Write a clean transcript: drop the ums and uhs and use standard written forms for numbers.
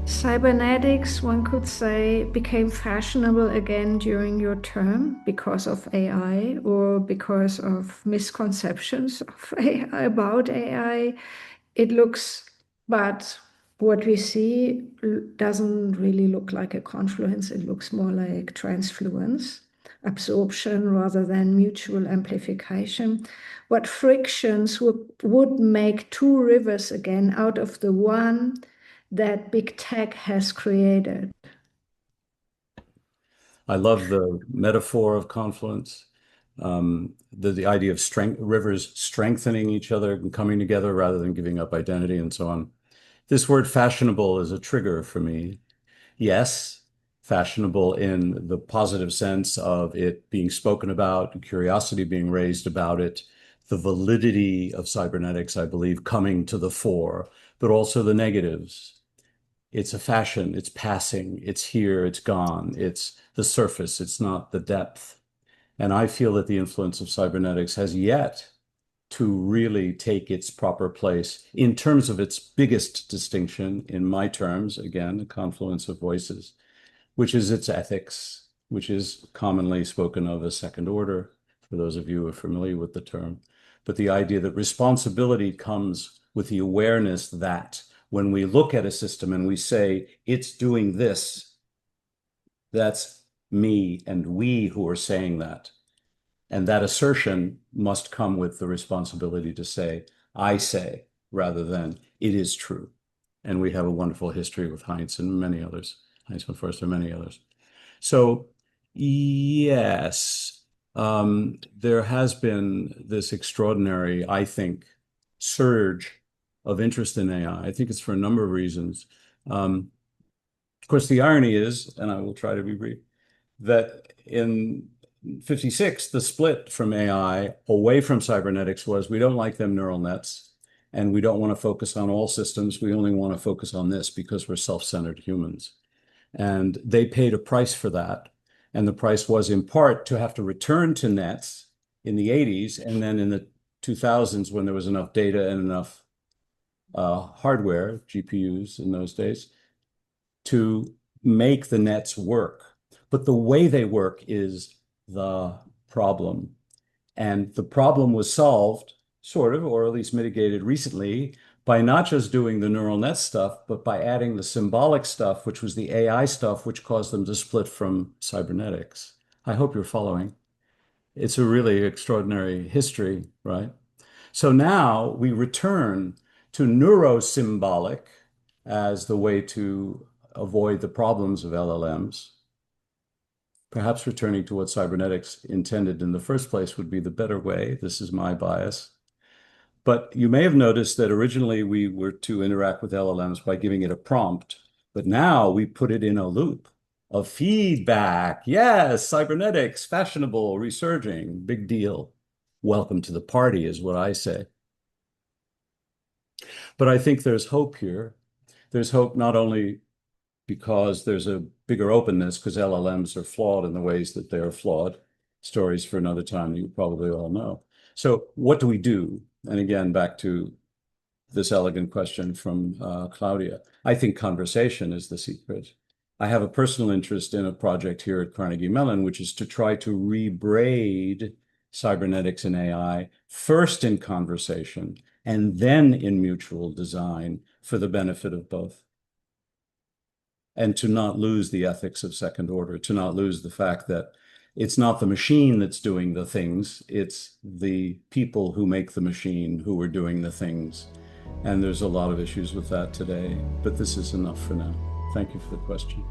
Cybernetics, one could say, became fashionable again during your term because of AI or because of misconceptions of AI, about AI. It looks, but what we see doesn't really look like a confluence. It looks more like transfluence, absorption rather than mutual amplification. What frictions would make two rivers again out of the one that big tech has created? I love the metaphor of confluence, the idea of rivers strengthening each other and coming together rather than giving up identity and so on. This word fashionable is a trigger for me. Yes, fashionable in the positive sense of it being spoken about, curiosity being raised about it, the validity of cybernetics, I believe, coming to the fore, but also the negatives. It's a fashion, it's passing, it's here, it's gone, it's the surface, it's not the depth. And I feel that the influence of cybernetics has yet to really take its proper place in terms of its biggest distinction, in my terms, again, the confluence of voices, which is its ethics, which is commonly spoken of as second order, for those of you who are familiar with the term. But the idea that responsibility comes with the awareness that when we look at a system and we say, it's doing this, that's me and we who are saying that. And that assertion must come with the responsibility to say, I say, rather than it is true. And we have a wonderful history with Heinz and many others, Heinz von Forster and many others. So, yes, there has been this extraordinary, I think, surge of interest in AI. I think it's for a number of reasons. Of course, the irony is, and I will try to be brief, that in 56, the split from AI away from cybernetics was we don't like them neural nets, and we don't want to focus on all systems. We only want to focus on this because we're self-centered humans. And they paid a price for that. And the price was in part to have to return to nets in the 80s. And then in the 2000s, when there was enough data and enough hardware, GPUs in those days, to make the nets work. But the way they work is the problem. And the problem was solved, sort of, or at least mitigated recently, by not just doing the neural net stuff, but by adding the symbolic stuff, which was the AI stuff, which caused them to split from cybernetics. I hope you're following. It's a really extraordinary history, right? So now we return to neurosymbolic as the way to avoid the problems of LLMs. Perhaps returning to what cybernetics intended in the first place would be the better way. This is my bias. But you may have noticed that originally we were to interact with LLMs by giving it a prompt, but now we put it in a loop of feedback. Yes, cybernetics, fashionable, resurging, big deal. Welcome to the party is what I say. But I think there's hope here. There's hope not only because there's a bigger openness, because LLMs are flawed in the ways that they are flawed. Stories for another time you probably all know. So what do we do? And again, back to this elegant question from Claudia. I think conversation is the secret. I have a personal interest in a project here at Carnegie Mellon, which is to try to rebraid cybernetics and AI, first in conversation and then in mutual design for the benefit of both. And to not lose the ethics of second order, to not lose the fact that it's not the machine that's doing the things, it's the people who make the machine who are doing the things. And there's a lot of issues with that today, but this is enough for now. Thank you for the question.